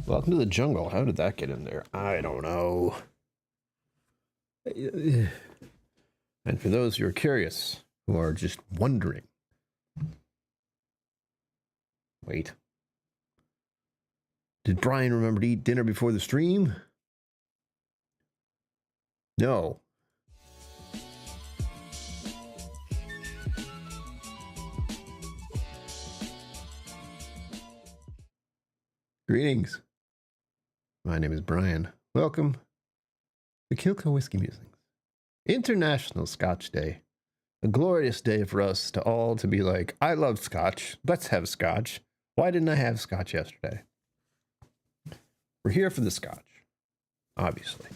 Welcome to the jungle. How did that get in there? I don't know. And for those who are curious, who are just wondering. Wait. Did Brian remember to eat dinner before the stream? No. Greetings. My name is Brian. Welcome to KillCo Whiskey Musings. International Scotch Day. A glorious day for us to all to be like, I love Scotch. Let's have Scotch. Why didn't I have Scotch yesterday? We're here for the Scotch, obviously.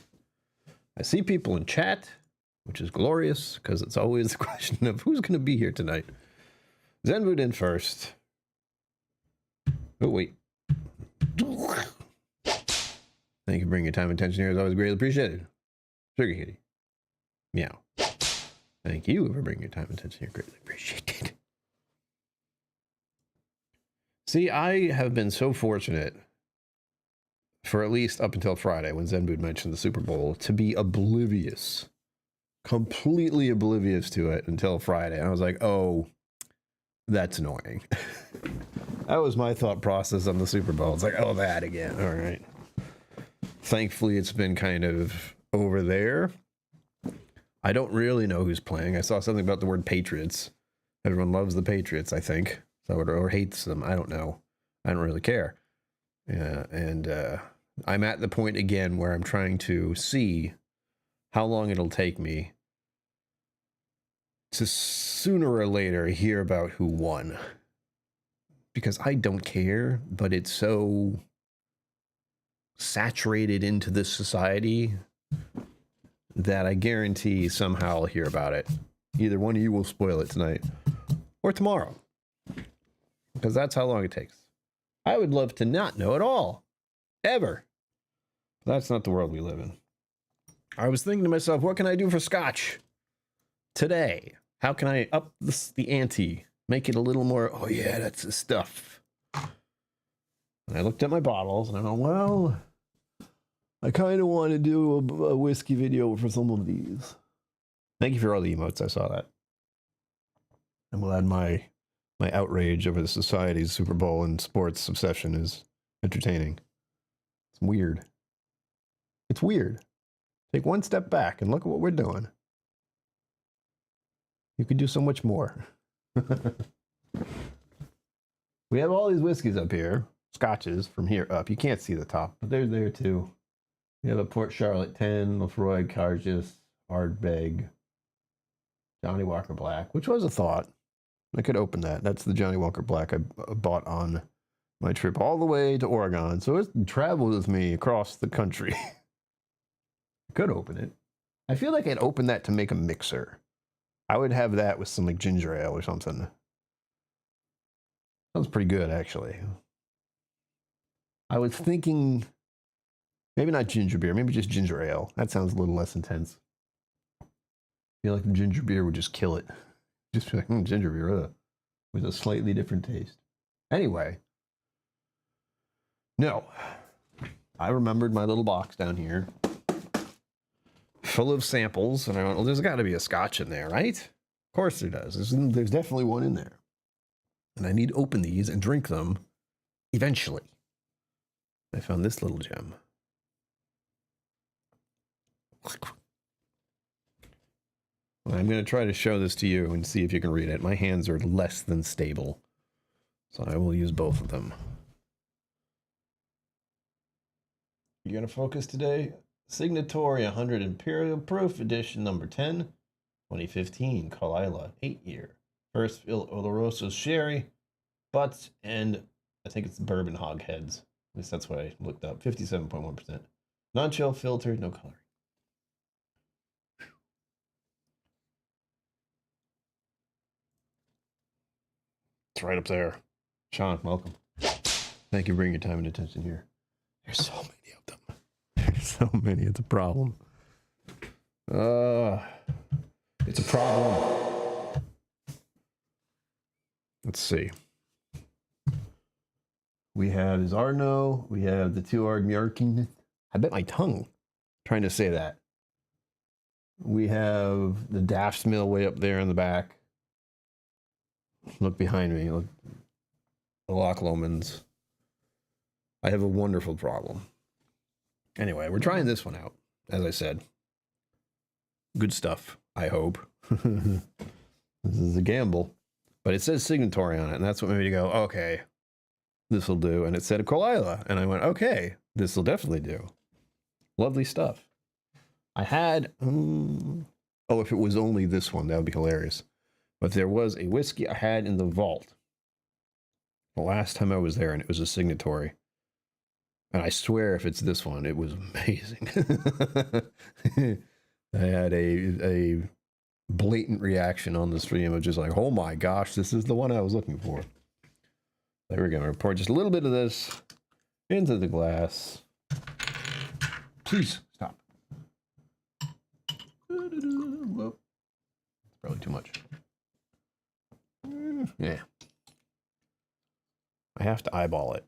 I see people in chat, which is glorious, because it's always the question of who's going to be here tonight. Zenwood in first. Oh, wait. Thank you for bringing your time and attention here. It's always greatly appreciated. Sugar Kitty. Meow. Thank you for bringing your time and attention here. Greatly appreciated. See, I have been so fortunate for at least up until Friday when Zenwood mentioned the Super Bowl to be oblivious, completely oblivious to it until Friday. And I was like, oh, that's annoying. That was my thought process on the Super Bowl. It's like, oh, that again. All right. Thankfully, it's been kind of over there. I don't really know who's playing. I saw something about the word Patriots. Everyone loves the Patriots, I think. Or hates them. I don't know. I don't really care. Yeah, and I'm at the point again where I'm trying to see how long it'll take me to sooner or later hear about who won. Because I don't care, but it's so saturated into this society that I guarantee somehow I'll hear about it. Either one of you will spoil it tonight or tomorrow. Because that's how long it takes. I would love to not know at all. Ever. But that's not the world we live in. I was thinking to myself, what can I do for Scotch today? How can I up the ante? Make it a little more, oh yeah, that's the stuff. And I looked at my bottles and I went, well, I kind of want to do a whiskey video for some of these. Thank you for all the emotes. I saw that. And we'll add my outrage over the society's Super Bowl and sports obsession is entertaining. It's weird. It's weird. Take one step back and look at what we're doing. You could do so much more. We have all these whiskeys up here. Scotches from here up. You can't see the top, but they're there too. We have a Port Charlotte 10, Lefroy, Cargis, Ardbeg, Johnny Walker Black, which was a thought. I could open that. That's the Johnny Walker Black I bought on my trip all the way to Oregon. So it traveled with me across the country. I could open it. I feel like I'd open that to make a mixer. I would have that with some like ginger ale or something. Sounds pretty good, actually. I was thinking maybe not ginger beer, maybe just ginger ale. That sounds a little less intense. I feel like the ginger beer would just kill it. Just be like, ginger beer with a slightly different taste. Anyway, no. I remembered my little box down here full of samples, and I went, well, there's got to be a Scotch in there, right? Of course there does. There's definitely one in there. And I need to open these and drink them eventually. I found this little gem. I'm going to try to show this to you and see if you can read it. My hands are less than stable, so I will use both of them. You going to focus today? Signatory 100 Imperial Proof Edition number 10, 2015, Kalila, 8-year. First Oloroso Sherry, Butts, and I think it's Bourbon Hogheads. At least that's what I looked up. 57.1%. Non-chill, filtered, no coloring. It's right up there. Sean, welcome. Thank you for bringing your time and attention here. There's so many of them. There's so many. It's a problem. It's a problem. Let's see. We have his Arno. We have the 2 Ardmjarkin. I bit my tongue trying to say that. We have the Daft Mill way up there in the back. Look behind me. Look. The Loch Lomans. I have a wonderful problem. Anyway, we're trying this one out, as I said. Good stuff, I hope. This is a gamble. But it says signatory on it, and that's what made me go, okay, this will do. And it said Kalila, and I went, okay, this will definitely do. Lovely stuff. I had, oh, if it was only this one, that would be hilarious. But there was a whiskey I had in the vault the last time I was there, and it was a signatory. And I swear if it's this one, it was amazing. I had a blatant reaction on the stream of just like, oh my gosh, this is the one I was looking for. There we go. I pour just a little bit of this into the glass. Please stop. Whoa. It's probably too much. Yeah. I have to eyeball it.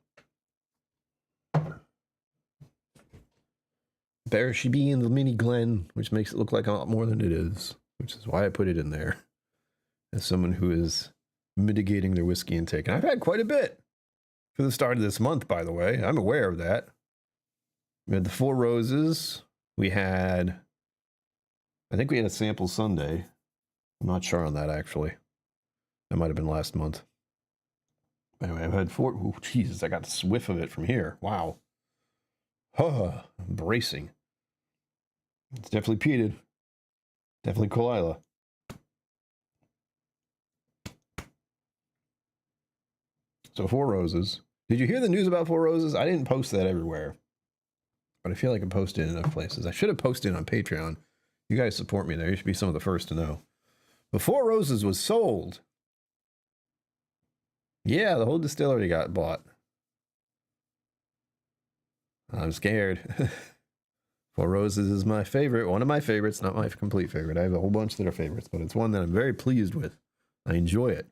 There should be in the mini Glen, which makes it look like a lot more than it is, which is why I put it in there as someone who is mitigating their whiskey intake. And I've had quite a bit for the start of this month, by the way. I'm aware of that. We had the 4 Roses. We had, I think we had a sample Sunday. I'm not sure on that, actually. That might have been last month. Anyway, I've had 4. Oh, Jesus, I got the whiff of it from here. Wow. Huh, bracing. It's definitely peated. Definitely Kalila. So 4 Roses. Did you hear the news about 4 Roses? I didn't post that everywhere. But I feel like I posted in enough places. I should have posted on Patreon. You guys support me there. You should be some of the first to know. But 4 Roses was sold. Yeah, the whole distillery got bought. I'm scared. 4 Roses is my favorite. One of my favorites, not my complete favorite. I have a whole bunch that are favorites, but it's one that I'm very pleased with. I enjoy it.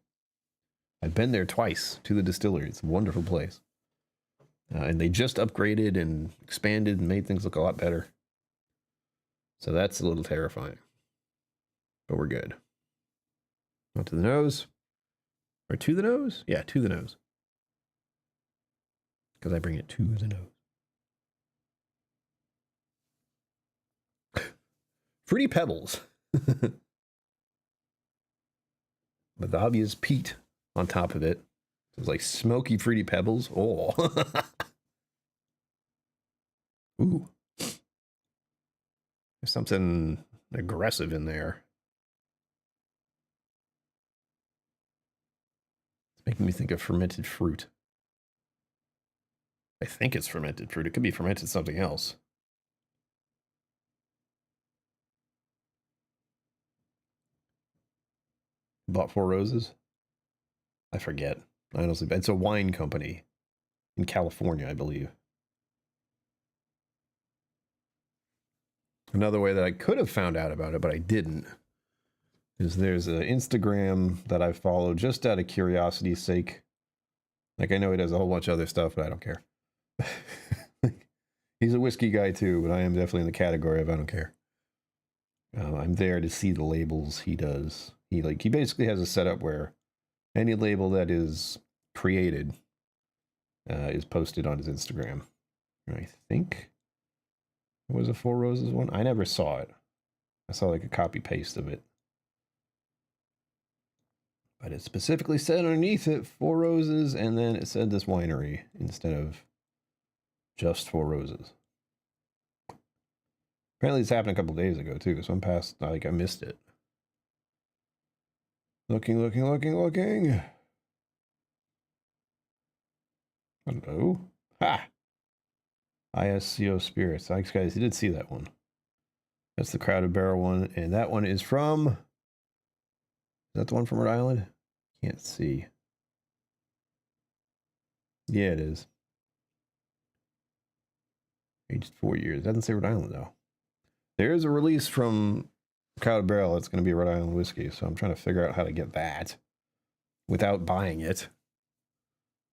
I've been there twice to the distillery. It's a wonderful place. And they just upgraded and expanded and made things look a lot better. So that's a little terrifying. But we're good. On to the nose. Or to the nose? Yeah, to the nose. Because I bring it to the nose. Fruity Pebbles. But the obvious peat on top of it. It's like smoky Fruity Pebbles. Oh. Ooh. There's something aggressive in there. It's making me think of fermented fruit. I think it's fermented fruit. It could be fermented something else. Bought 4 Roses? I forget. Honestly, it's a wine company in California, I believe. Another way that I could have found out about it, but I didn't, is there's an Instagram that I follow just out of curiosity's sake. Like, I know he does a whole bunch of other stuff, but I don't care. He's a whiskey guy too, but I am definitely in the category of I don't care. I'm there to see the labels he does. He basically has a setup where any label that is created is posted on his Instagram. And I think it was a 4 Roses one. I never saw it. I saw like a copy paste of it. But it specifically said underneath it 4 Roses, and then it said this winery instead of just 4 Roses. Apparently this happened a couple days ago too, so I'm past, like, I missed it. Looking. Hello. Ha! ISCO Spirits. Thanks, guys. You did see that one. That's the Crowded Barrel one, and that one is from... Is that the one from Rhode Island? Can't see. Yeah, it is. Aged 4 years. Doesn't say Rhode Island, though. There is a release from Crowded Barrel that's going to be Rhode Island whiskey, so I'm trying to figure out how to get that without buying it.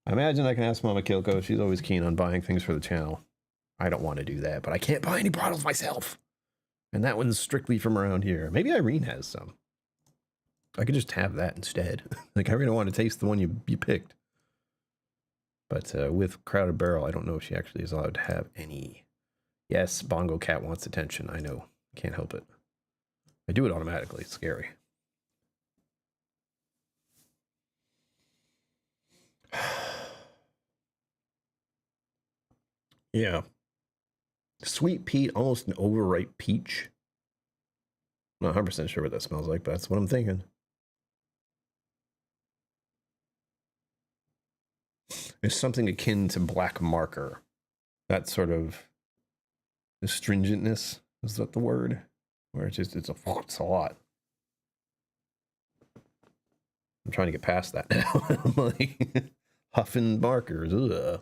I imagine I can ask Mama KillCo. She's always keen on buying things for the channel. I don't want to do that, but I can't buy any bottles myself. And that one's strictly from around here. Maybe Irene has some. I could just have that instead. Like, I really don't want to taste the one you picked. But with Crowded Barrel, I don't know if she actually is allowed to have any. Yes, Bongo Cat wants attention. I know. Can't help it. I do it automatically. It's scary. Yeah. Sweet peat, almost an overripe peach. I'm not 100% sure what that smells like, but that's what I'm thinking. There's something akin to black marker. That sort of astringentness, is that the word? Where it's a lot. I'm trying to get past that now. I'm like, huffing markers. Ugh.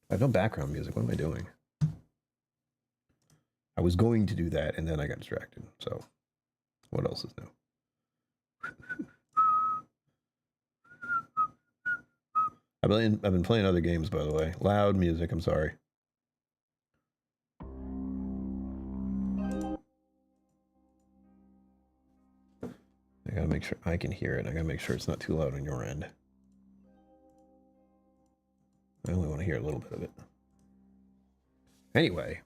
I have no background music. What am I doing? I was going to do that, and then I got distracted. So, what else is new? I've been playing other games, by the way. Loud music, I'm sorry. I gotta make sure I can hear it. I gotta make sure it's not too loud on your end. I only want to hear a little bit of it. Anyway.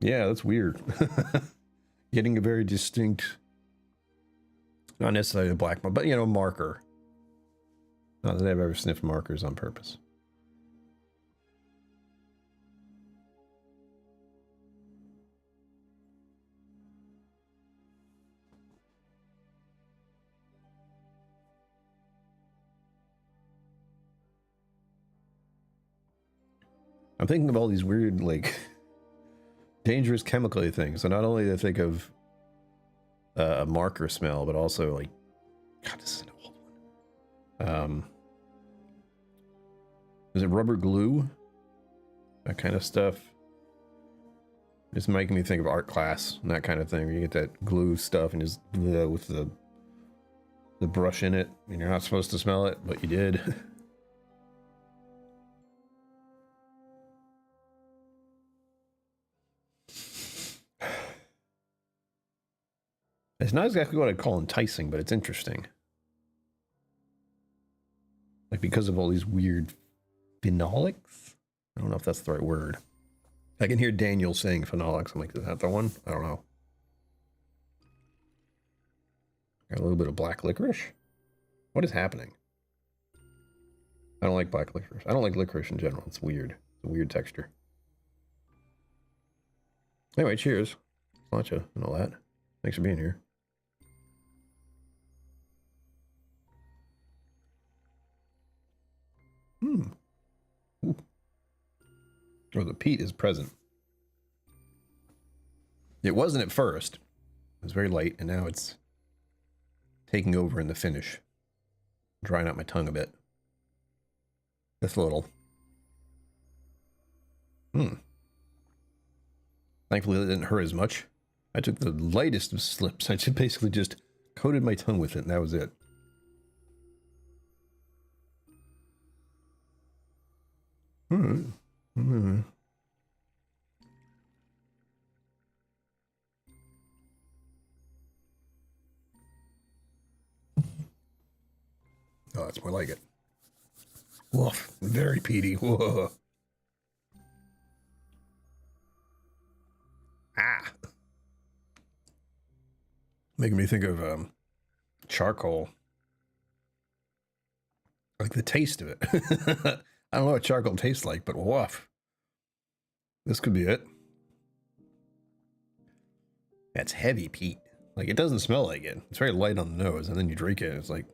Yeah, that's weird. Getting a very distinct, not necessarily a black, but, you know, marker. Not that I've ever sniffed markers on purpose. I'm thinking of all these weird, like, dangerous chemical-y things. So not only do I think of a marker smell, but also, like, God, this is an old one. Is it rubber glue? That kind of stuff. It's making me think of art class and that kind of thing. Where you get that glue stuff and just with the brush in it, and you're not supposed to smell it, but you did. It's not exactly what I'd call enticing, but it's interesting. Like, because of all these weird phenolics? I don't know if that's the right word. I can hear Daniel saying phenolics. I'm like, is that the one? I don't know. Got a little bit of black licorice? What is happening? I don't like black licorice. I don't like licorice in general. It's weird. It's a weird texture. Anyway, cheers. Sláinte and all that. Thanks for being here. Ooh. Oh, the peat is present. It wasn't at first. It was very light, and now it's taking over in the finish. Drying out my tongue a bit. Just a little. Thankfully, that didn't hurt as much. I took the lightest of slips. I just basically just coated my tongue with it, and that was it. Oh, that's more like it. Woof. Very peaty. Whoa. Ah. Making me think of charcoal. Like the taste of it. I don't know what charcoal tastes like, but woof. This could be it. That's heavy peat. Like, it doesn't smell like it. It's very light on the nose, and then you drink it, and it's like,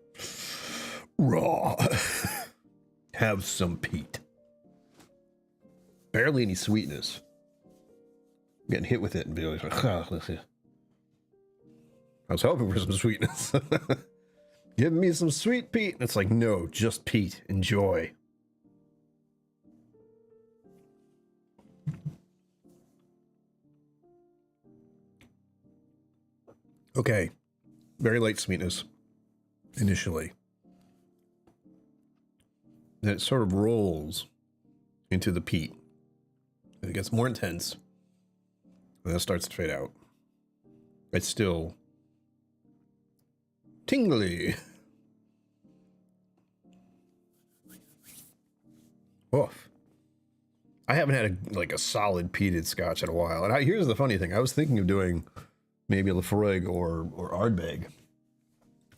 raw. Have some peat. Barely any sweetness. Getting hit with it and be like, I was hoping for some sweetness. Give me some sweet peat. And it's like, no, just peat. Enjoy. Okay. Very light sweetness initially. Then it sort of rolls into the peat. It gets more intense. And then it starts to fade out. It's still tingly. Oof. I haven't had a solid peated scotch in a while. And here's the funny thing. I was thinking of doing maybe a Lafroig or Ardbeg.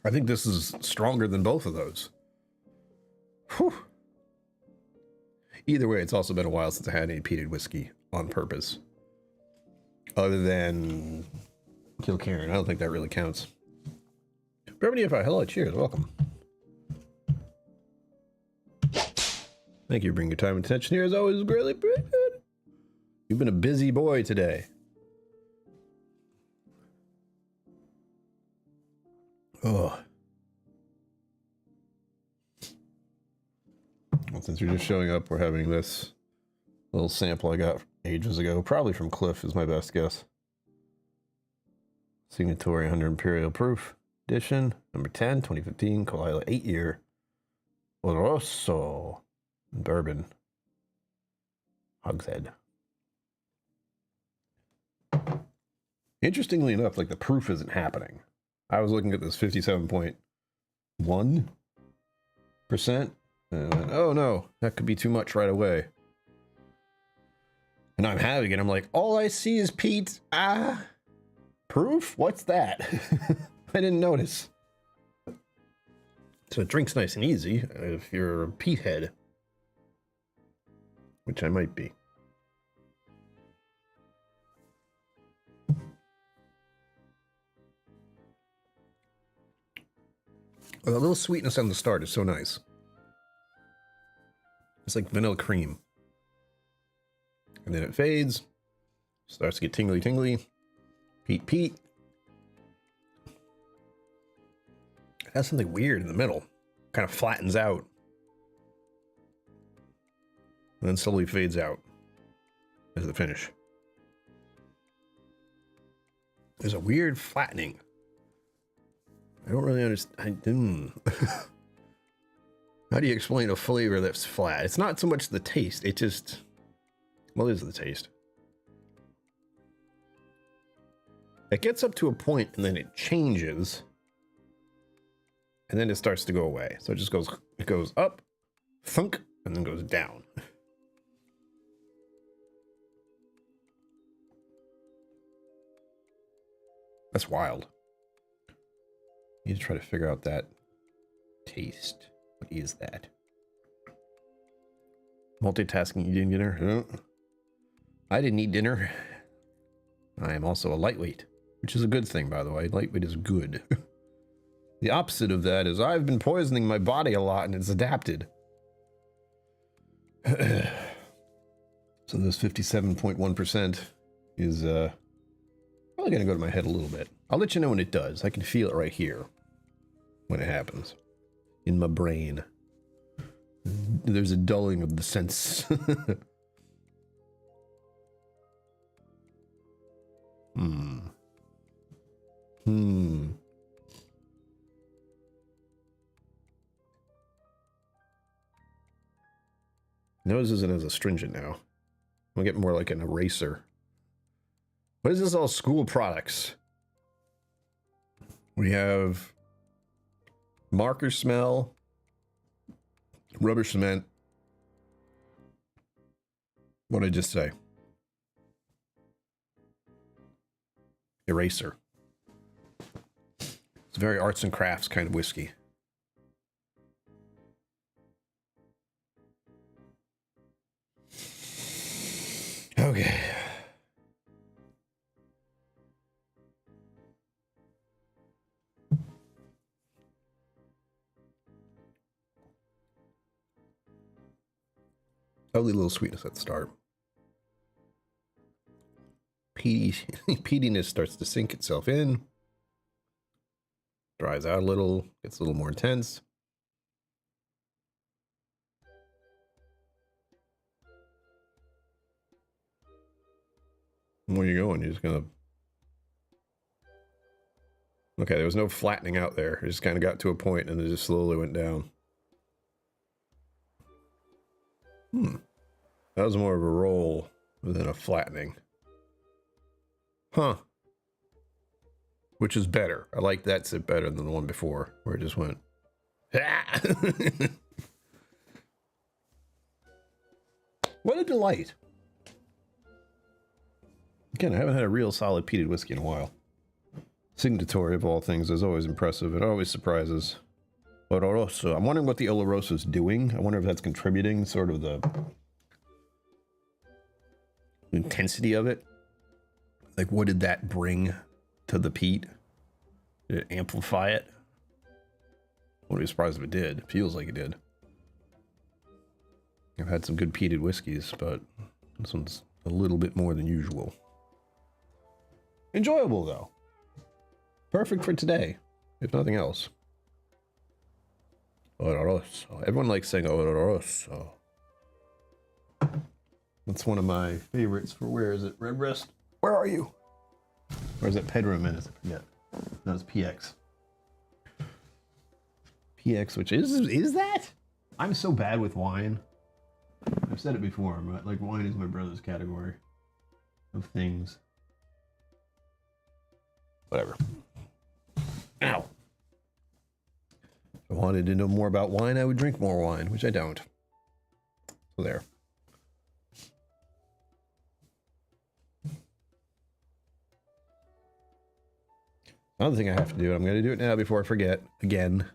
I think this is stronger than both of those. Whew. Either way, it's also been a while since I had any peated whiskey on purpose. Other than KillCo. I don't think that really counts. Bourbon EFI, hello, cheers, welcome. Thank you for bringing your time and attention here. As always, greatly appreciated. You've been a busy boy today. Oh. Well, since you're just showing up, we're having this little sample I got ages ago. Probably from Cliff is my best guess. Signatory 100 Imperial Proof Edition. Number 10, 2015. Kalila 8-year. Oloroso. Bourbon. Hogshead. Interestingly enough, like the proof isn't happening. I was looking at this 57.1%. And went, oh no, that could be too much right away. And I'm having it. I'm like, all I see is peat. Proof? What's that? I didn't notice. So it drinks nice and easy if you're a peat head. Which I might be. Well, a little sweetness on the start is so nice. It's like vanilla cream. And then it fades. Starts to get tingly, tingly. Peat, peat. It has something weird in the middle. Kind of flattens out. And then slowly fades out as the finish. There's a weird flattening. I don't really understand. How do you explain a flavor that's flat? It's not so much the taste. It just... What is the taste? It gets up to a point and then it changes. And then it starts to go away. So it just goes... It goes up, thunk, and then goes down. That's wild. You need to try to figure out that taste. What is that? Multitasking eating dinner? Huh? I didn't eat dinner. I am also a lightweight, which is a good thing, by the way. Lightweight is good. The opposite of that is I've been poisoning my body a lot and it's adapted. So this 57.1% is probably going to go to my head a little bit. I'll let you know when it does. I can feel it right here when it happens. In my brain. There's a dulling of the sense. Nose isn't as astringent now. I'll get more like an eraser. What is this all school products? We have marker smell, rubber cement. What did I just say? Eraser. It's a very arts and crafts kind of whiskey. Okay. Lovely little sweetness at the start. Peatiness starts to sink itself in. Dries out a little, gets a little more intense. Where are you going? You're just gonna... Okay, there was no flattening out there. It just kind of got to a point and it just slowly went down. That was more of a roll than a flattening. Huh. Which is better. I like that sip better than the one before, where it just went. Ah! What a delight. Again, I haven't had a real solid peated whiskey in a while. Signatory of all things is always impressive. It always surprises. Oloroso. I'm wondering what the Oloroso is doing. I wonder if that's contributing sort of the intensity of it. Like, what did that bring to the peat? Did it amplify it? I wouldn't be surprised if it did. It feels like it did. I've had some good peated whiskeys, but this one's a little bit more than usual. Enjoyable, though. Perfect for today, if nothing else. Oloroso. Everyone likes saying oloroso. That's one of my favorites for, where is it? Redbreast? Where are you? Or is it Pedro Menace? I forget. No, it's PX. PX, which is that? I'm so bad with wine. I've said it before, but like, wine is my brother's category of things. Whatever. Ow. If I wanted to know more about wine, I would drink more wine, which I don't. So there. Another thing I have to do, I'm going to do it now before I forget, again.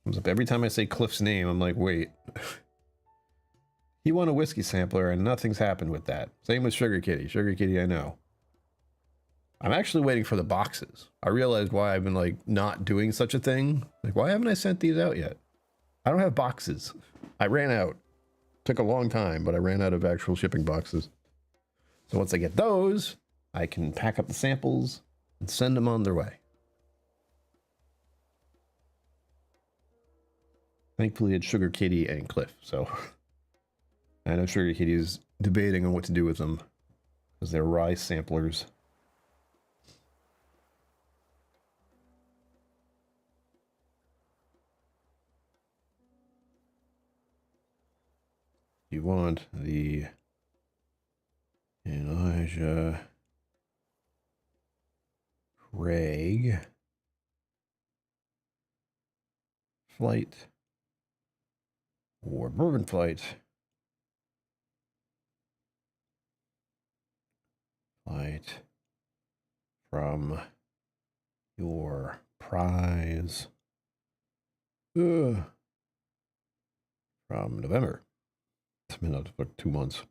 Comes up every time I say Cliff's name, I'm like, wait. He won a whiskey sampler and nothing's happened with that. Same with Sugar Kitty. Sugar Kitty, I know. I'm actually waiting for the boxes. I realized why I've been like not doing such a thing. Like, why haven't I sent these out yet? I don't have boxes. I ran out. Took a long time, but I ran out of actual shipping boxes. So once I get those, I can pack up the samples and send them on their way. Thankfully, it's Sugar Kitty and Cliff, so I know Sugar Kitty is debating on what to do with them because they're rye samplers. You want the Elijah Craig flight or Bourbon flight from your prize from November. It's been up for 2 months.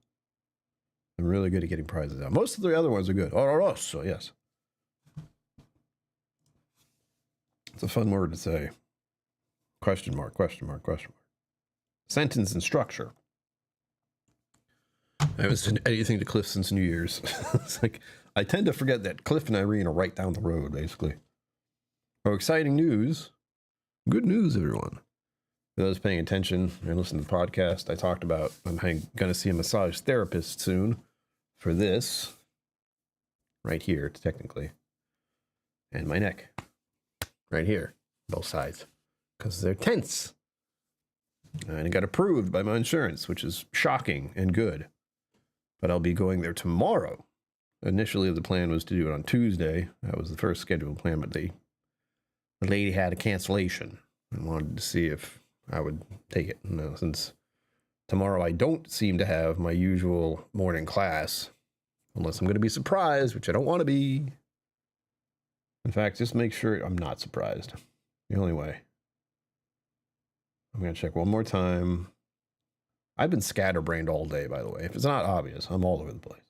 I'm really good at getting prizes out. Most of the other ones are good. Oloroso, yes. It's a fun word to say. Question mark, question mark, question mark. Sentence and structure. I haven't sent anything to Cliff since New Year's. It's like, I tend to forget that Cliff and Irene are right down the road, basically. Oh, exciting news. Good news, everyone. For those paying attention and listening to the podcast, I talked about I'm going to see a massage therapist soon for this. Right here, technically. And my neck. Right here. Both sides. Because they're tense. And it got approved by my insurance, which is shocking and good. But I'll be going there tomorrow. Initially, the plan was to do it on Tuesday. That was the first scheduled plan, but the lady had a cancellation and wanted to see if I would take it. No, since tomorrow I don't seem to have my usual morning class, unless I'm going to be surprised, which I don't want to be. In fact, just make sure I'm not surprised. The only way. I'm going to check one more time. I've been scatterbrained all day, by the way. If it's not obvious, I'm all over the place.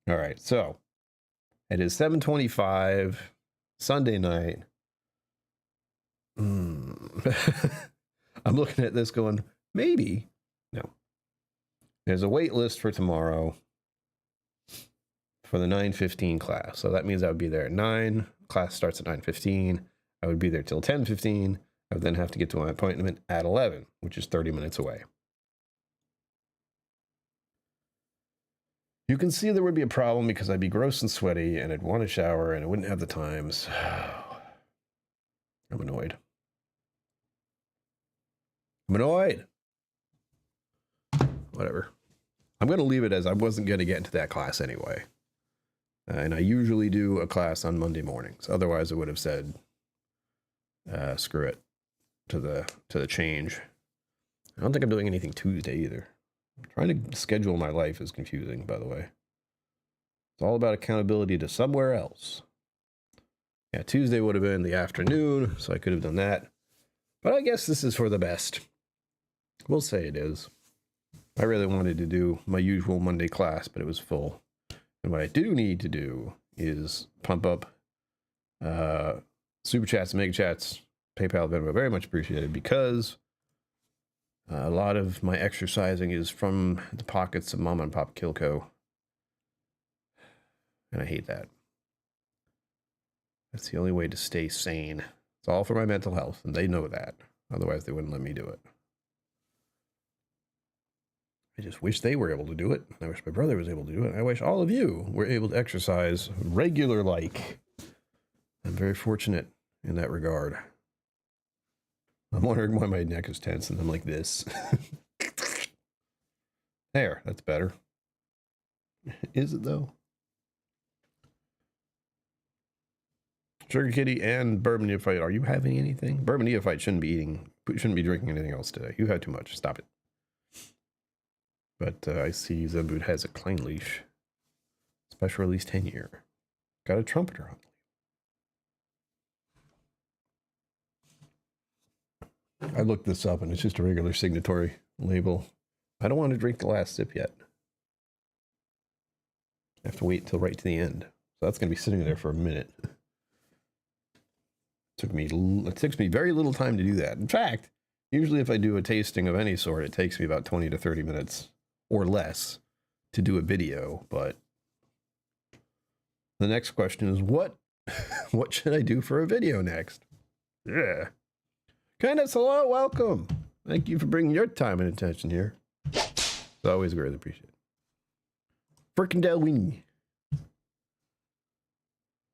All right, so it is 7:25 Sunday night. I'm looking at this going, maybe. No. There's a wait list for tomorrow for the 9:15 class. So that means I would be there at 9. Class starts at 9:15. I would be there till 10:15. I would then have to get to my appointment at 11, which is 30 minutes away. You can see there would be a problem because I'd be gross and sweaty and I'd want to shower and I wouldn't have the times. I'm annoyed. I'm annoyed. Whatever. I'm going to leave it as I wasn't going to get into that class anyway. And I usually do a class on Monday mornings. Otherwise, I would have said, screw it to the change. I don't think I'm doing anything Tuesday either. Trying to schedule my life is confusing, by the way. It's all about accountability to somewhere else. Yeah, Tuesday would have been the afternoon, so I could have done that. But I guess this is for the best. We'll say it is. I really wanted to do my usual Monday class, but it was full. And what I do need to do is pump up Super Chats, Mega Chats, PayPal, Venmo. Very much appreciated, because a lot of my exercising is from the pockets of Mom and Pop KillCo. And I hate that. That's the only way to stay sane. It's all for my mental health, and they know that. Otherwise, they wouldn't let me do it. I just wish they were able to do it. I wish my brother was able to do it. I wish all of you were able to exercise regular-like. I'm very fortunate in that regard. I'm wondering why my neck is tense and I'm like this. There, that's better. Is it though? Sugar Kitty and Bourbon Neophyte, are you having anything? Bourbon Neophyte shouldn't be drinking anything else today. You had too much. Stop it. But I see Zenboot has a Klein leash. Special release 10-year. Got a trumpeter on. I looked this up and it's just a regular signatory label. I don't want to drink the last sip yet. I have to wait till right to the end. So that's going to be sitting there for a minute. It takes me very little time to do that. In fact, usually if I do a tasting of any sort, it takes me about 20 to 30 minutes or less to do a video. But the next question is, what should I do for a video next? Yeah. Candace, hello, welcome. Thank you for bringing your time and attention here. It's always greatly appreciated. Frickin' Dalween.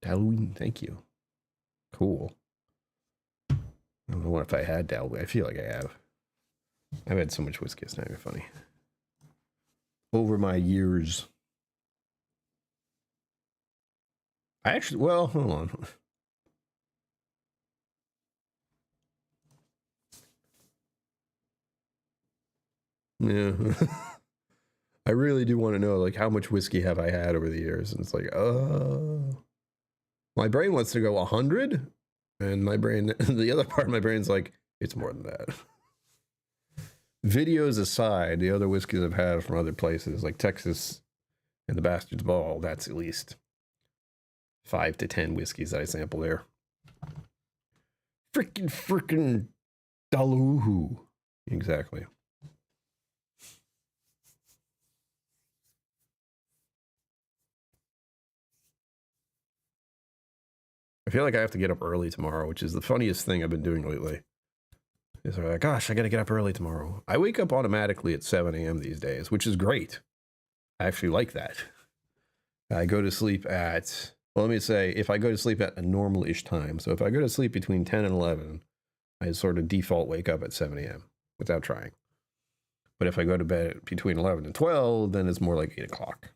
Dalween, thank you. Cool. I don't know if I had Dalween. I feel like I have. I've had so much whiskey, it's not even funny. Over my years. I actually, well, hold on. Yeah. I really do want to know, like, how much whiskey have I had over the years? And it's like, my brain wants to go 100, and my brain, the other part of my brain's like, it's more than that. Videos aside, the other whiskeys I've had from other places, like Texas and the Bastard's Ball, that's at least 5 to 10 whiskeys that I sample there. Frickin' Daluhu. Exactly. I feel like I have to get up early tomorrow, which is the funniest thing I've been doing lately. Is like, gosh, I got to get up early tomorrow. I wake up automatically at 7 a.m. these days, which is great. I actually like that. I go to sleep at, well, let me say, if I go to sleep at a normal-ish time, so if I go to sleep between 10 and 11, I sort of default wake up at 7 a.m. without trying. But if I go to bed between 11 and 12, then it's more like 8 o'clock.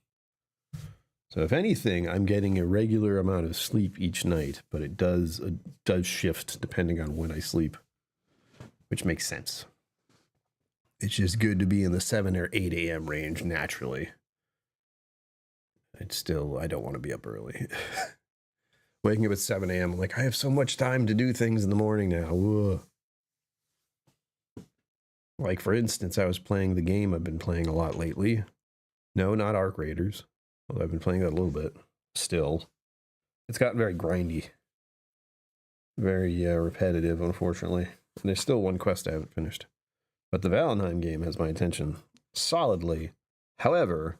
So if anything, I'm getting a regular amount of sleep each night, but it does shift depending on when I sleep, which makes sense. It's just good to be in the 7 or 8 a.m. range naturally. I don't want to be up early. Waking up at 7 a.m., I'm like, I have so much time to do things in the morning now. Ugh. Like, for instance, I was playing the game I've been playing a lot lately. No, not Arc Raiders. Although I've been playing that a little bit. Still. It's gotten very grindy. Very repetitive, unfortunately. And there's still one quest I haven't finished. But the Valheim game has my attention solidly. However,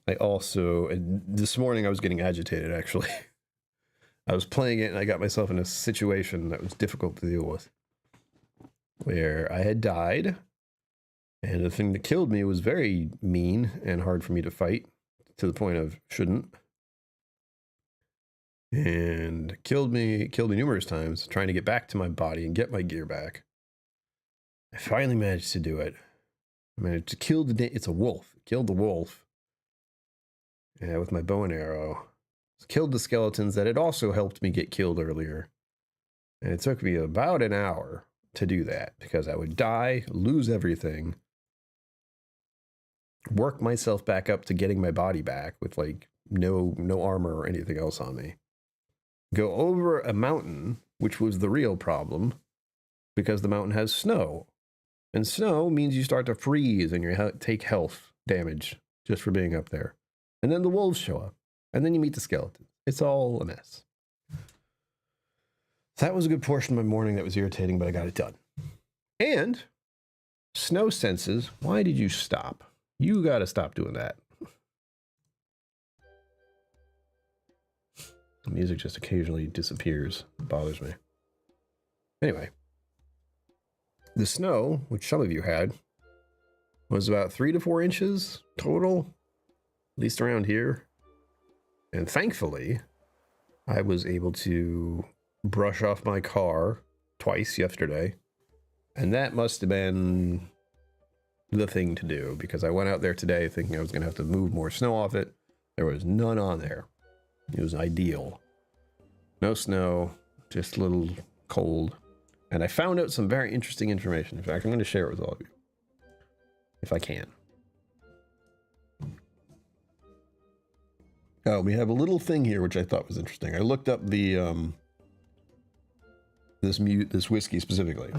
I also, this morning I was getting agitated, actually. I was playing it and I got myself in a situation that was difficult to deal with. Where I had died, And the thing that killed me was very mean and hard for me to fight, to the point of shouldn't. And killed me numerous times, trying to get back to my body and get my gear back. I finally managed to do it. I managed to kill it's a wolf. Killed the wolf. Yeah, with my bow and arrow. Killed the skeletons that had also helped me get killed earlier. And it took me about an hour to do that, because I would die, lose everything, work myself back up to getting my body back with like no armor or anything else on me. Go over a mountain, which was the real problem, because the mountain has snow. And snow means you start to freeze and you take health damage just for being up there. And then the wolves show up. And then you meet the skeletons. It's all a mess. That was a good portion of my morning that was irritating, but I got it done. And snow senses, why did you stop? You got to stop doing that. The music just occasionally disappears. It bothers me. Anyway, the snow, which some of you had, was about 3 to 4 inches total, at least around here. And thankfully, I was able to brush off my car twice yesterday. And that must have been the thing to do, because I went out there today thinking I was going to have to move more snow off it. There was none on there. It was ideal. No snow, just a little cold. And I found out some very interesting information. In fact, I'm going to share it with all of you, if I can. Oh, we have a little thing here which I thought was interesting. I looked up the this whiskey specifically.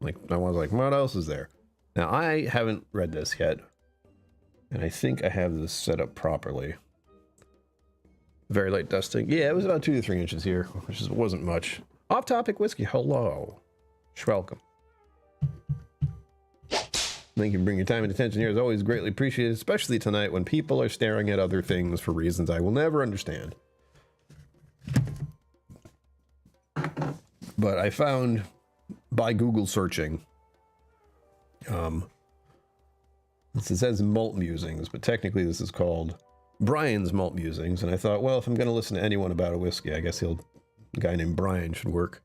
Like, I was like, what else is there? Now, I haven't read this yet, and I think I have this set up properly. Very light dusting. Yeah, it was about 2 to 3 inches here, which wasn't much. Off-topic whiskey. Hello. Welcome. Thank you for bringing your time and attention here. It's always greatly appreciated, especially tonight when people are staring at other things for reasons I will never understand. But I found, by Google searching, it says Malt Musings, but technically this is called Brian's Malt Musings. And I thought, well, if I'm going to listen to anyone about a whiskey, I guess a guy named Brian should work.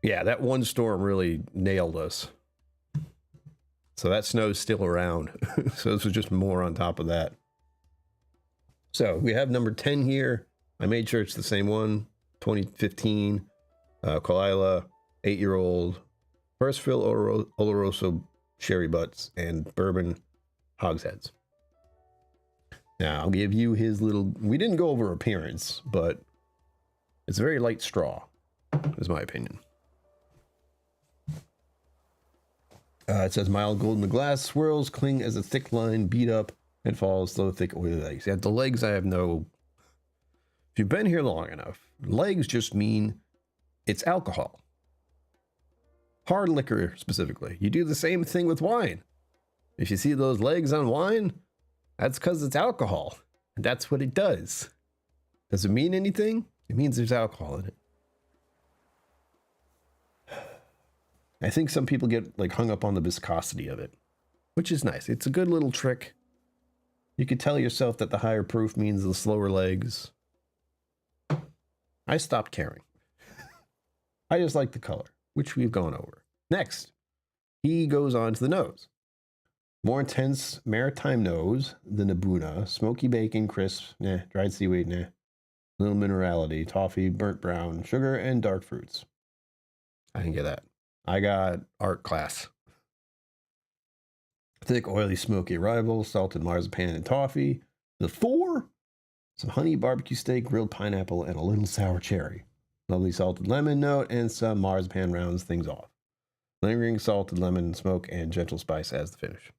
Yeah, that one storm really nailed us. So that snow's still around. So this was just more on top of that. So we have number 10 here. I made sure it's the same one. 2015. Kalila, 8-year-old. First fill Oloroso sherry butts and bourbon hogsheads. Now, I'll give you his little... We didn't go over appearance, but it's a very light straw, is my opinion. It says mild gold in the glass, swirls, cling as a thick line, beat up, and falls, slow, thick, oily legs. Yeah, the legs, I have no... If you've been here long enough, legs just mean it's alcohol. Hard liquor, specifically. You do the same thing with wine. If you see those legs on wine, that's because it's alcohol. And that's what it does. Does it mean anything? It means there's alcohol in it. I think some people get like hung up on the viscosity of it, which is nice. It's a good little trick. You could tell yourself that the higher proof means the slower legs. I stopped caring. I just like the color, which we've gone over. Next, he goes on to the nose. More intense maritime nose than the Buna. Smoky bacon, crisp, nah. Dried seaweed, nah. Little minerality, toffee, burnt brown, sugar, and dark fruits. I didn't get that. I got art class. Thick, oily, smoky arrival, salted marzipan and toffee. The 4, some honey, barbecue steak, grilled pineapple, and a little sour cherry. Lovely salted lemon note and some marzipan rounds things off. Lingering salted lemon smoke and gentle spice as the finish.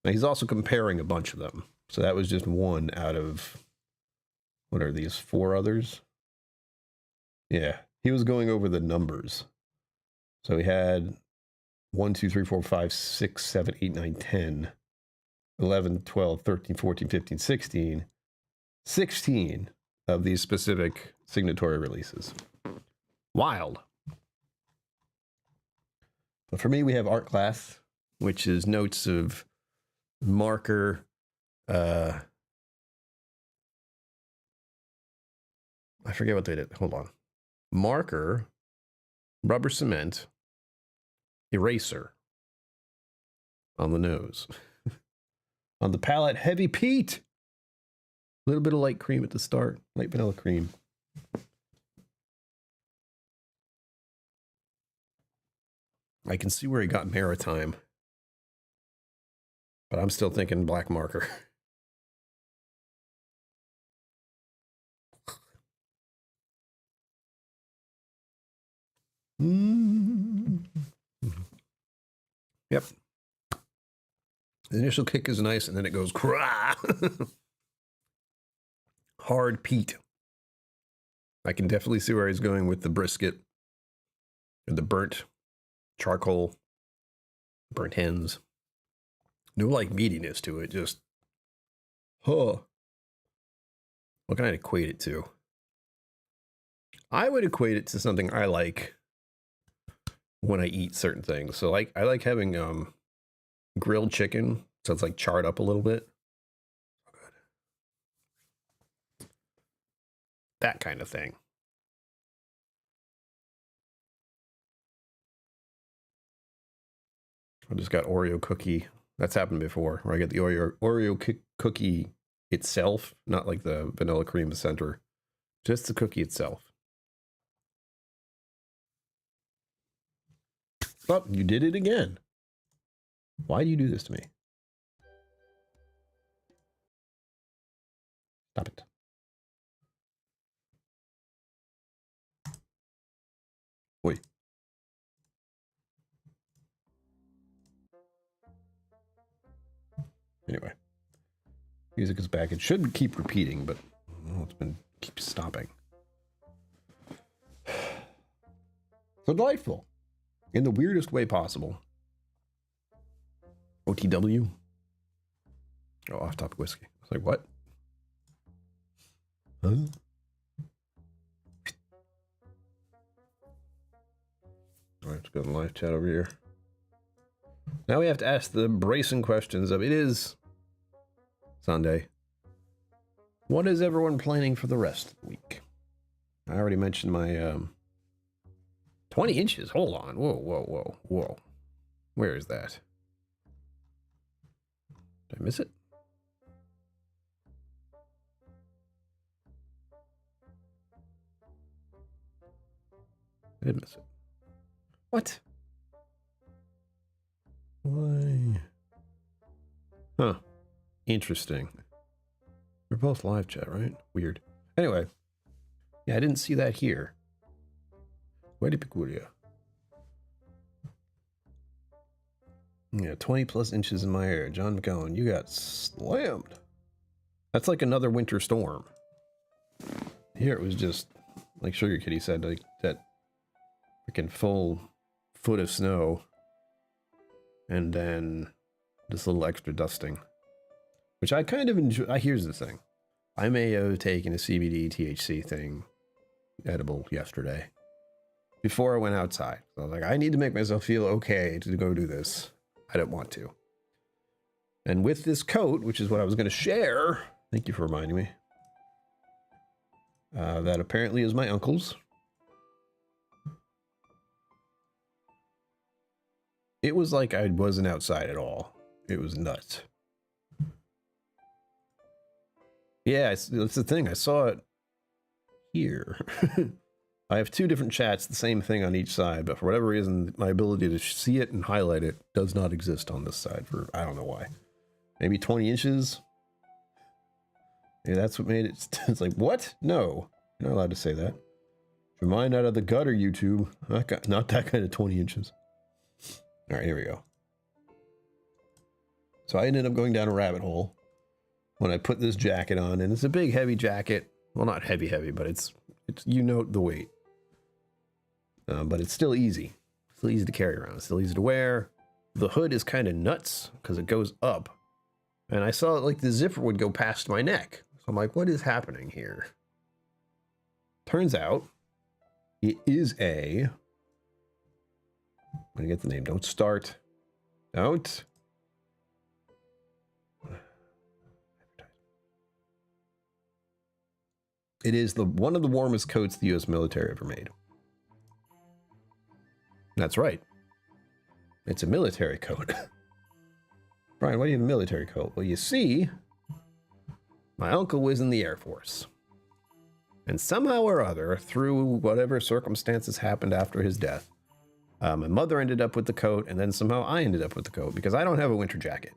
Now he's also comparing a bunch of them. So that was just one out of, what are these, 4 others? Yeah, he was going over the numbers. So we had 1, 2, 3, 4, 5, 6, 7, 8, 9, 10, 11, 12, 13, 14, 15, 16, 16 of these specific signatory releases. Wild. But for me, we have art class, which is notes of marker, I forget what they did. Hold on. Marker, rubber cement, eraser on the nose. On the palate, heavy peat. A little bit of light cream at the start, light vanilla cream. I can see where he got maritime, but I'm still thinking black marker. Yep. The initial kick is nice, and then it goes crah. Hard peat. I can definitely see where he's going with the brisket and the burnt charcoal, burnt hens. No like meatiness to it, just huh. What can I equate it to? I would equate it to something I like when I eat certain things. So like I like having grilled chicken, so it's like charred up a little bit. That kind of thing. I just got Oreo cookie. That's happened before, where I get the Oreo cookie itself, not like the vanilla cream center, just the cookie itself. But you did it again. Why do you do this to me? Stop it. Wait. Anyway, music is back. It should keep repeating, but keeps stopping. So delightful, in the weirdest way possible. OTW. Oh, off-topic whiskey. I was like, what? Huh? All right, let's go to the live chat over here. Now we have to ask the bracing questions of, it is Sunday. What is everyone planning for the rest of the week? I already mentioned my 20 inches. Hold on. Whoa. Where is that? Did I miss it? I did miss it. What? Why? Huh. Interesting. We're both live chat, right? Weird. Anyway. Yeah, I didn't see that here. Very peculiar. Yeah, 20 plus inches in my hair. John McGowan, you got slammed. That's like another winter storm. Here it was just, like Sugar Kitty said, like that freaking full foot of snow. And then this little extra dusting, which I kind of enjoy. Here's the thing. I may have taken a CBD THC thing, edible, yesterday before I went outside. So I was like, I need to make myself feel okay to go do this. I don't want to. And with this coat, which is what I was going to share, thank you for reminding me, that apparently is my uncle's. It was like I wasn't outside at all. It was nuts. Yeah, that's the thing. I saw it here. I have two different chats, the same thing on each side, but for whatever reason, my ability to see it and highlight it does not exist on this side for, I don't know why. Maybe 20 inches? Yeah, that's what made it. It's like, what? No, you're not allowed to say that. Your mind out of the gutter, YouTube. Not that kind of 20 inches. All right, here we go. So I ended up going down a rabbit hole when I put this jacket on, and it's a big, heavy jacket. Well, not heavy, but it's you note the weight. But it's still easy. Still easy to carry around. Still easy to wear. The hood is kind of nuts because it goes up. And I saw like the zipper would go past my neck. So I'm like, what is happening here? Turns out it is a I'm gonna get the name. Don't start. Don't. It is one of the warmest coats the U.S. military ever made. That's right. It's a military coat. Brian, why do you have a military coat? Well, you see, my uncle was in the Air Force. And somehow or other, through whatever circumstances happened after his death, my mother ended up with the coat, and then somehow I ended up with the coat, because I don't have a winter jacket.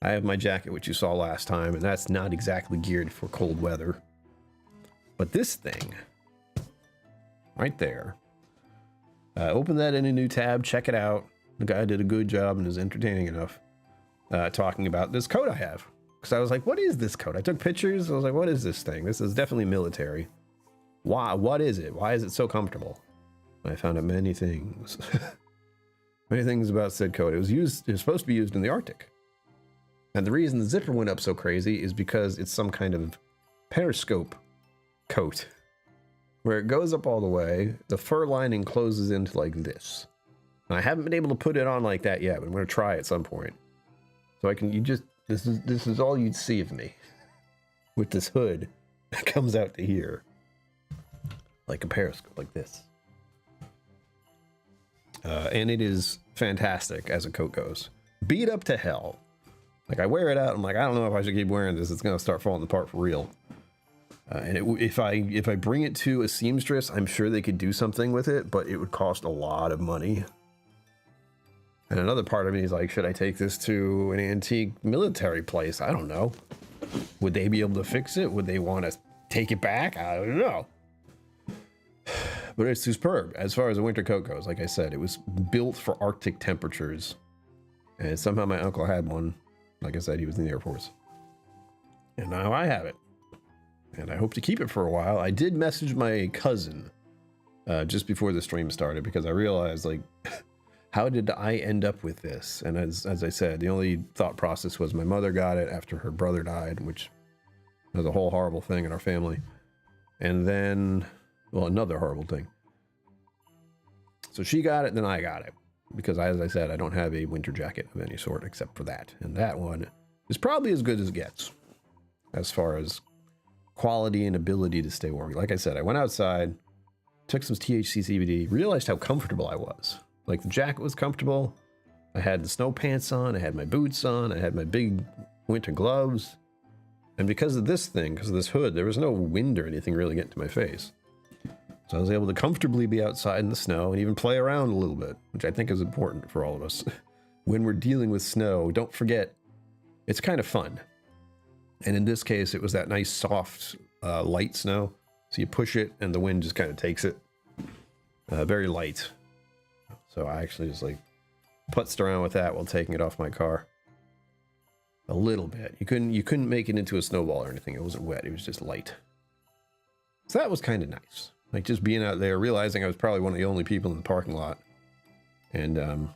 I have my jacket, which you saw last time, and that's not exactly geared for cold weather. But this thing, right there, open that in a new tab, check it out. The guy did a good job and is entertaining enough talking about this coat I have. Because I was like, what is this coat? I took pictures. I was like, what is this thing? This is definitely military. Why? What is it? Why is it so comfortable? I found out many things. Many things about said coat. It was supposed to be used in the Arctic. And the reason the zipper went up so crazy is because it's some kind of periscope coat. Where it goes up all the way, the fur lining closes into like this. And I haven't been able to put it on like that yet, but I'm going to try at some point. So this is all you'd see of me. With this hood that comes out to here. Like a periscope, like this. And it is fantastic as a coat goes. Beat up to hell. Like, I wear it out, I'm like, I don't know if I should keep wearing this. It's going to start falling apart for real. If I bring it to a seamstress, I'm sure they could do something with it, but it would cost a lot of money. And another part of me is like, should I take this to an antique military place? I don't know. Would they be able to fix it? Would they want to take it back? I don't know. But it's superb as far as a winter coat goes. Like I said, it was built for Arctic temperatures. And somehow my uncle had one. Like I said, he was in the Air Force. And now I have it. And I hope to keep it for a while. I did message my cousin just before the stream started because I realized, like, how did I end up with this? And as I said, the only thought process was my mother got it after her brother died, which was a whole horrible thing in our family. And then, well, another horrible thing. So she got it, then I got it. Because as I said, I don't have a winter jacket of any sort except for that. And that one is probably as good as it gets. As far as quality and ability to stay warm. Like I said, I went outside, took some THC CBD, realized how comfortable I was. Like, the jacket was comfortable. I had the snow pants on. I had my boots on. I had my big winter gloves. And because of this thing, because of this hood, there was no wind or anything really getting to my face. So I was able to comfortably be outside in the snow and even play around a little bit, which I think is important for all of us. When we're dealing with snow, don't forget, it's kind of fun. And in this case, it was that nice, soft, light snow. So you push it and the wind just kind of takes it. Very light. So I actually just like putzed around with that while taking it off my car. A little bit. You couldn't make it into a snowball or anything. It wasn't wet. It was just light. So that was kind of nice. Like, just being out there, realizing I was probably one of the only people in the parking lot. And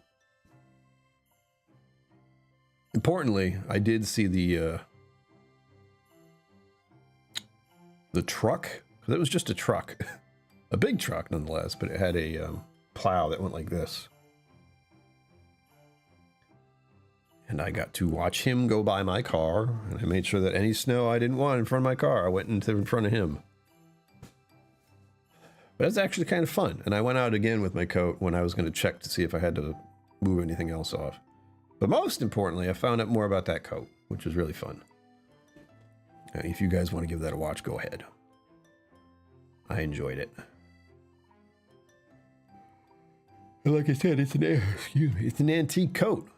importantly, I did see the truck. Because it was just a truck. A big truck, nonetheless. But it had a plow that went like this. And I got to watch him go by my car. And I made sure that any snow I didn't want in front of my car, I went in front of him. But it's actually kind of fun. And I went out again with my coat when I was going to check to see if I had to move anything else off. But most importantly, I found out more about that coat, which was really fun. If you guys want to give that a watch, go ahead. I enjoyed it. And like I said, it's an antique coat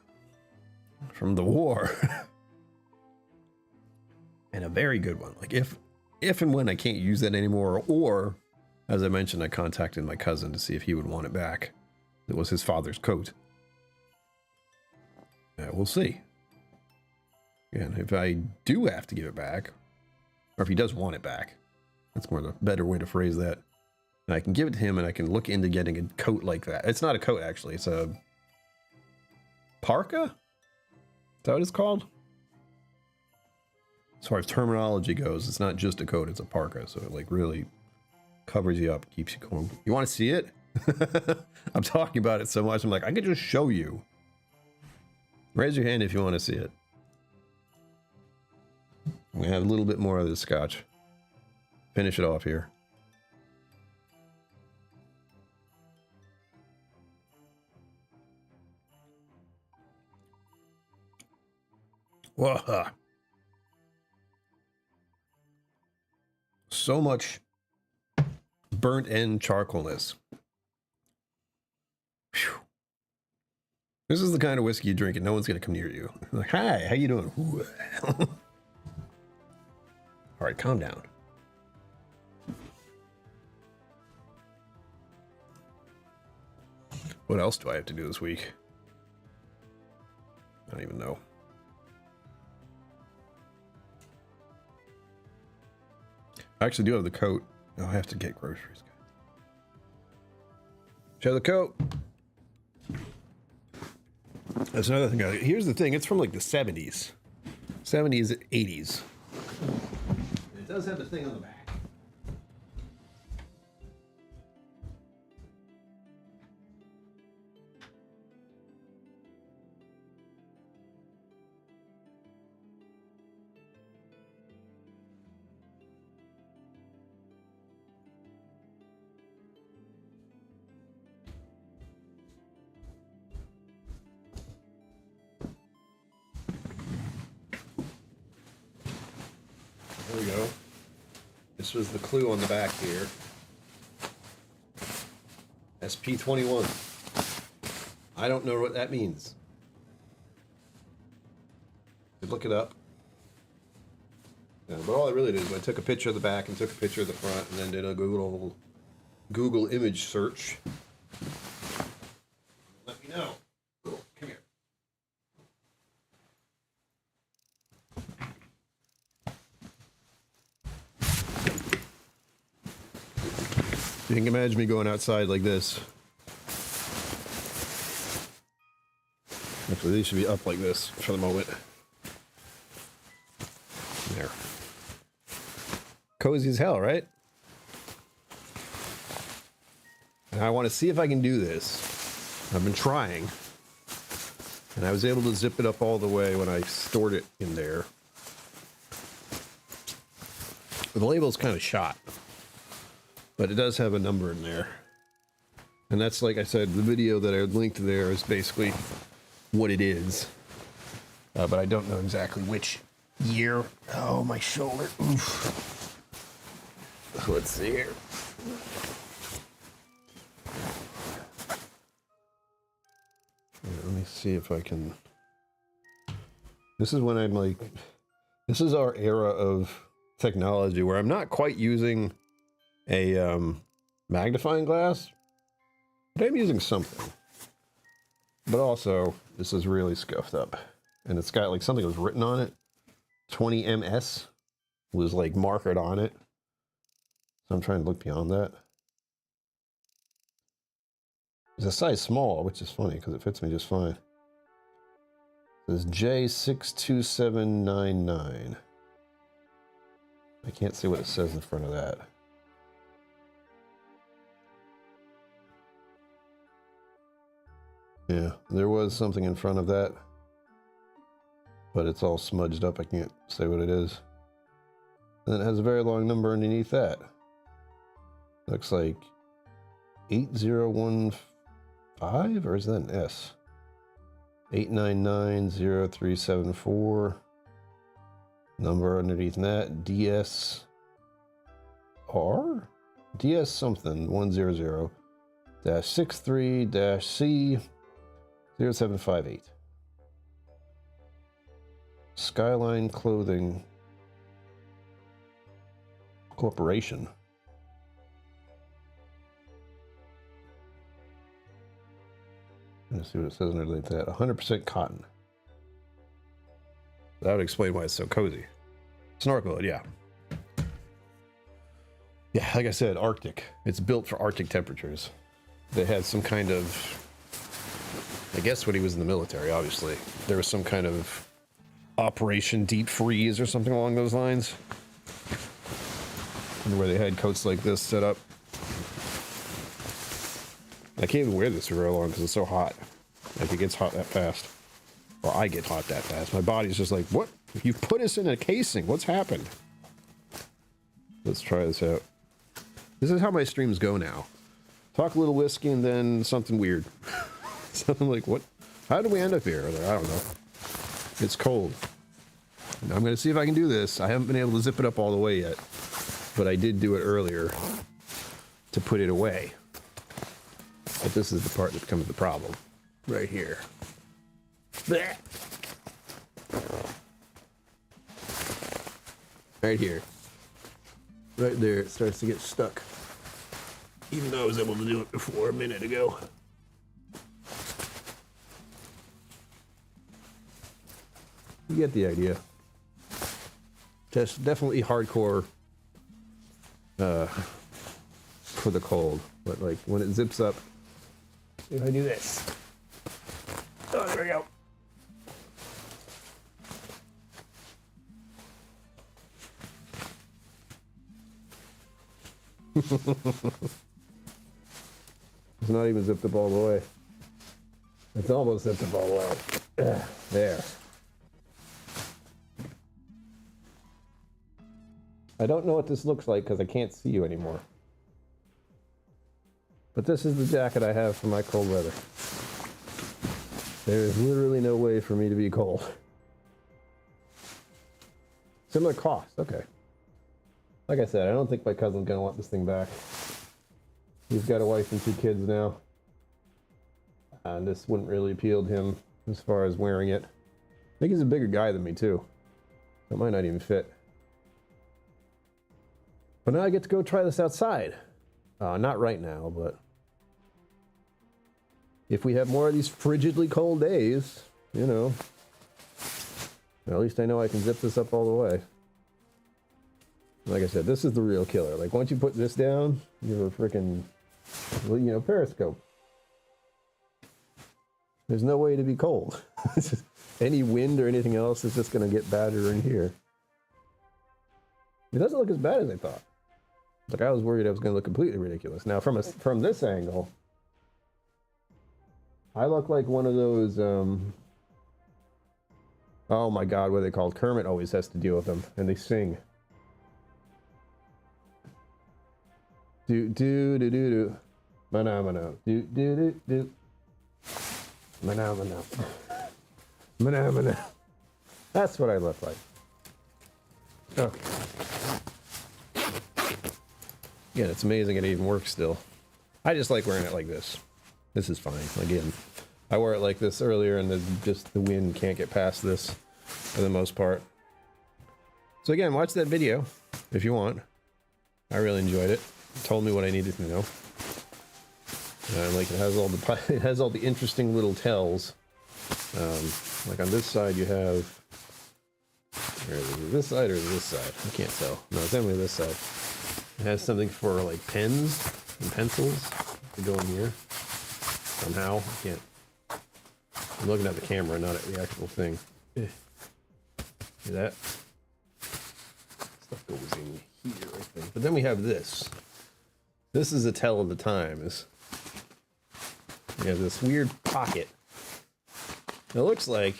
from the war. And a very good one. Like, if and when I can't use that anymore, or as I mentioned, I contacted my cousin to see if he would want it back. It was his father's coat. We'll see. And if I do have to give it back, or if he does want it back, that's more the better way to phrase that. And I can give it to him and I can look into getting a coat like that. It's not a coat, actually. It's a parka? Is that what it's called? As far as terminology goes, it's not just a coat, it's a parka. So it like really covers you up, keeps you going. You want to see it? I'm talking about it so much. I'm like, I could just show you. Raise your hand if you want to see it. I'm gonna have a little bit more of this scotch. Finish it off here. Whoa. So much burnt end charcoalness. Whew. This is the kind of whiskey you drink and no one's gonna come near you. Like, hi, how you doing? All right, calm down. What else do I have to do this week? I don't even know. I actually do have the coat. Oh, I have to get groceries. Show the coat. That's another thing. Here's the thing. It's from like the 70s. 70s, 80s. It does have the thing on the back. There we go. This was the clue on the back here. SP21. I don't know what that means. You look it up. Yeah, but all I really did is I took a picture of the back and took a picture of the front and then did a Google image search. Let me know. Cool. Come here. You can imagine me going outside like this. Actually, these should be up like this for the moment. There. Cozy as hell, right? And I want to see if I can do this. I've been trying. And I was able to zip it up all the way when I stored it in there. The label's kind of shot. But it does have a number in there. And that's, like I said, the video that I linked there is basically what it is. But I don't know exactly which year. Oh, my shoulder. Oof. Let's see here. Let me see if I can. This is when I'm like, this is our era of technology where I'm not quite using a magnifying glass, but I'm using something. But also, this is really scuffed up. And it's got like something was written on it. 20 MS was like markered on it. So I'm trying to look beyond that. It's a size small, which is funny because it fits me just fine. It says J62799. I can't see what it says in front of that. Yeah, there was something in front of that, but it's all smudged up. I can't say what it is. And then it has a very long number underneath that. Looks like 8015, or is that an S? 8990374. Number underneath that, DSR? DS something, 100-63-C 0758. Skyline Clothing Corporation. Let's see what it says underneath that. 100% cotton. That would explain why it's so cozy. Snorkel it, yeah. Yeah, like I said, Arctic. It's built for Arctic temperatures. They had some kind of, I guess when he was in the military, obviously, there was some kind of Operation Deep Freeze or something along those lines. Where they had coats like this set up. I can't even wear this for very long because it's so hot. Like, it gets hot that fast. Or I get hot that fast. My body's just like, what? You put us in a casing. What's happened? Let's try this out. This is how my streams go now. Talk a little whiskey and then something weird. Something like, what? How did we end up here? I don't know. It's cold. And I'm going to see if I can do this. I haven't been able to zip it up all the way yet. But I did do it earlier to put it away. But this is the part that becomes the problem. Right here. Blech. Right here. Right there, it starts to get stuck. Even though I was able to do it before a minute ago. You get the idea. Just definitely hardcore for the cold. But like when it zips up, if I do this. Oh, there we go. It's not even zipped up all the way. It's almost zipped up all the way. There. I don't know what this looks like because I can't see you anymore. But this is the jacket I have for my cold weather. There is literally no way for me to be cold. Similar cost, okay. Like I said, I don't think my cousin's gonna want this thing back. He's got a wife and 2 kids now. And this wouldn't really appeal to him as far as wearing it. I think he's a bigger guy than me too. That might not even fit. But now I get to go try this outside. Not right now, but if we have more of these frigidly cold days, you know, at least I know I can zip this up all the way. Like I said, this is the real killer. Like, once you put this down, you're a freaking, well, you know, periscope. There's no way to be cold. Any wind or anything else is just going to get badder in here. It doesn't look as bad as I thought. Like, I was worried I was going to look completely ridiculous. Now, from this angle, I look like one of those, oh my God, what are they called? Kermit always has to deal with them, and they sing. Do do do do do, mana do do do do, mana mana. That's what I look like. Okay. Yeah, it's amazing it even works still. I just like wearing it like this. This is fine. Again, I wore it like this earlier, and the wind can't get past this for the most part. So again, watch that video if you want. I really enjoyed it. Told me what I needed to know. Like, it has all the interesting little tells. Like on this side you have, where is it, this side or this side? I can't tell. No, it's definitely this side. It has something for like pens and pencils to go in here. Somehow, I can't. I'm looking at the camera, not at the actual thing. See that? Stuff goes in here, I think. But then we have this. This is a tell of the times. We have this weird pocket. It looks like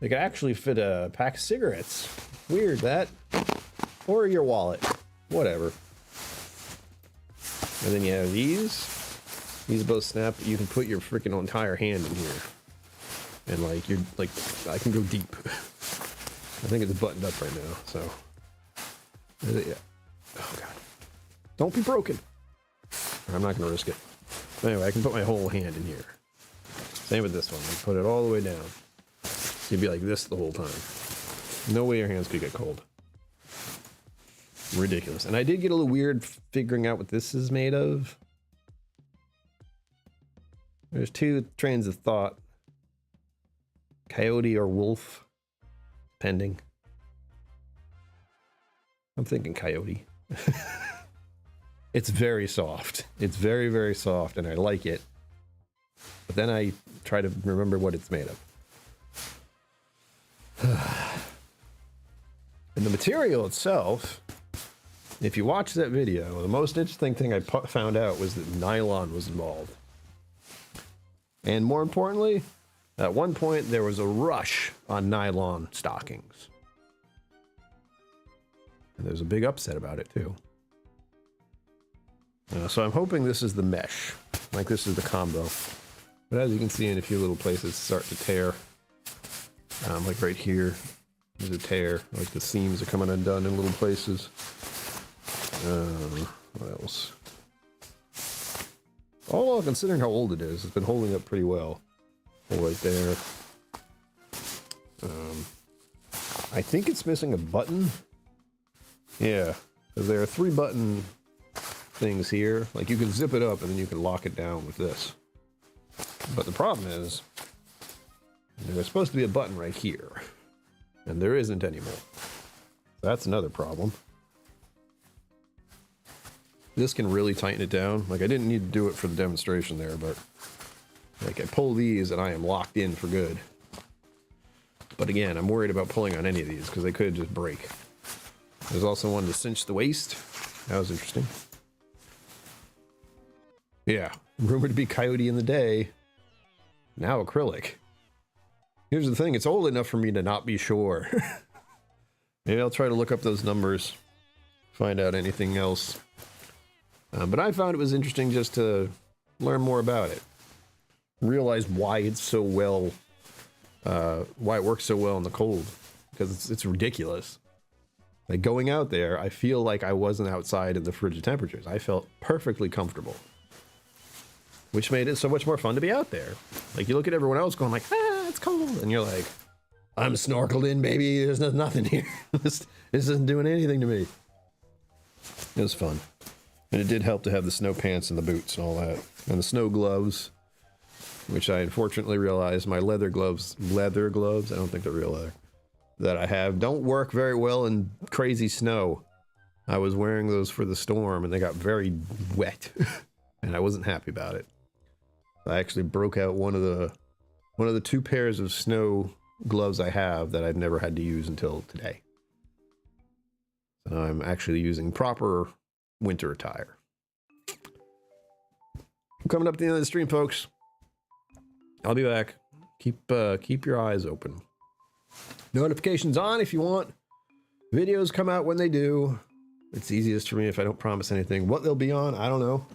it could actually fit a pack of cigarettes. Weird, that. Or your wallet. Whatever. And then you have these. These both snap. You can put your freaking entire hand in here. And like, you're like, I can go deep. I think it's buttoned up right now, so. Yeah. Oh, God. Don't be broken. I'm not going to risk it. Anyway, I can put my whole hand in here. Same with this one. I put it all the way down. You'd be like this the whole time. No way your hands could get cold. Ridiculous. And I did get a little weird figuring out what this is made of. There's 2 trains of thought. Coyote or wolf. Pending. I'm thinking coyote. It's very soft. It's very, very soft, and I like it. But then I try to remember what it's made of. And the material itself if you watch that video, the most interesting thing I found out was that nylon was involved. And more importantly, at one point there was a rush on nylon stockings. And there's a big upset about it too. So I'm hoping this is the mesh, like this is the combo. But as you can see in a few little places, it's starting to tear. Like right here, there's a tear. Like the seams are coming undone in little places. What else? All considering how old it is, it's been holding up pretty well. Right there. I think it's missing a button. Yeah, there are 3 button things here. Like you can zip it up and then you can lock it down with this. But the problem is, there's supposed to be a button right here, and there isn't anymore. That's another problem. This can really tighten it down. Like I didn't need to do it for the demonstration there, but like I pull these and I am locked in for good. But again, I'm worried about pulling on any of these because they could just break. There's also one to cinch the waist. That was interesting. Yeah, rumored to be coyote in the day. Now acrylic. Here's the thing, it's old enough for me to not be sure. Maybe I'll try to look up those numbers, find out anything else. But I found it was interesting just to learn more about it. Realize why it's so well, why it works so well in the cold. Because it's ridiculous. Like going out there, I feel like I wasn't outside in the frigid temperatures. I felt perfectly comfortable. Which made it so much more fun to be out there. Like you look at everyone else going like, ah, it's cold. And you're like, I'm snorkeled in, baby. There's nothing here. This isn't doing anything to me. It was fun. And it did help to have the snow pants and the boots and all that. And the snow gloves, which I unfortunately realized my leather gloves, I don't think they're real leather, that I have don't work very well in crazy snow. I was wearing those for the storm and they got very wet. And I wasn't happy about it. I actually broke out one of the 2 pairs of snow gloves I have that I've never had to use until today. So I'm actually using proper winter attire. I'm coming up to the end of the stream, folks. I'll be back. Keep your eyes open. Notifications on if you want. Videos come out when they do. It's easiest for me if I don't promise anything. What they'll be on, I don't know.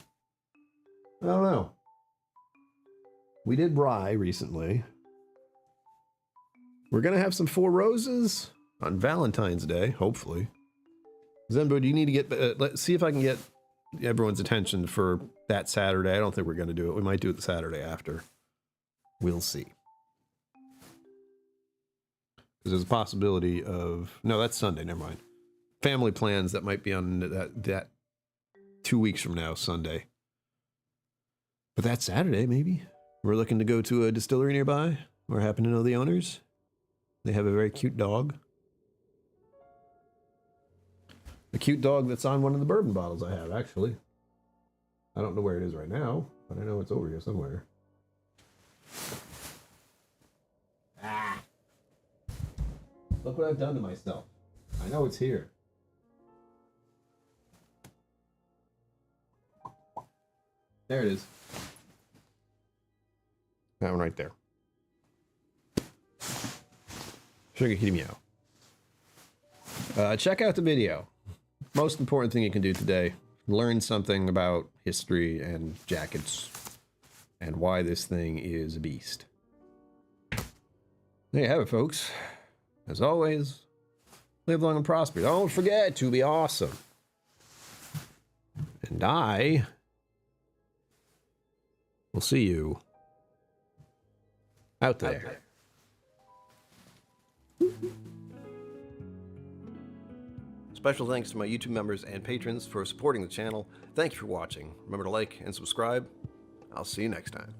I don't know. We did rye recently. We're gonna have some Four Roses on Valentine's Day, hopefully. Zenbo, do you need to get, let's see if I can get everyone's attention for that Saturday. I don't think we're gonna do it. We might do it the Saturday after. We'll see. Because there's a possibility of, no, that's Sunday, never mind. Family plans that might be on that 2 weeks from now, Sunday. But that Saturday, maybe. We're looking to go to a distillery nearby. Or happen to know the owners. They have a very cute dog. The cute dog that's on one of the bourbon bottles I have, actually. I don't know where it is right now, but I know it's over here somewhere. Ah! Look what I've done to myself. I know it's here. There it is. That one right there. Sugar Kitty Meow. Check out the video. Most important thing you can do today. Learn something about history and jackets and why this thing is a beast. There you have it, folks. As always, live long and prosper. Don't forget to be awesome. And I will see you out there. Special thanks to my YouTube members and patrons for supporting the channel. Thank you for watching. Remember to like and subscribe. I'll see you next time.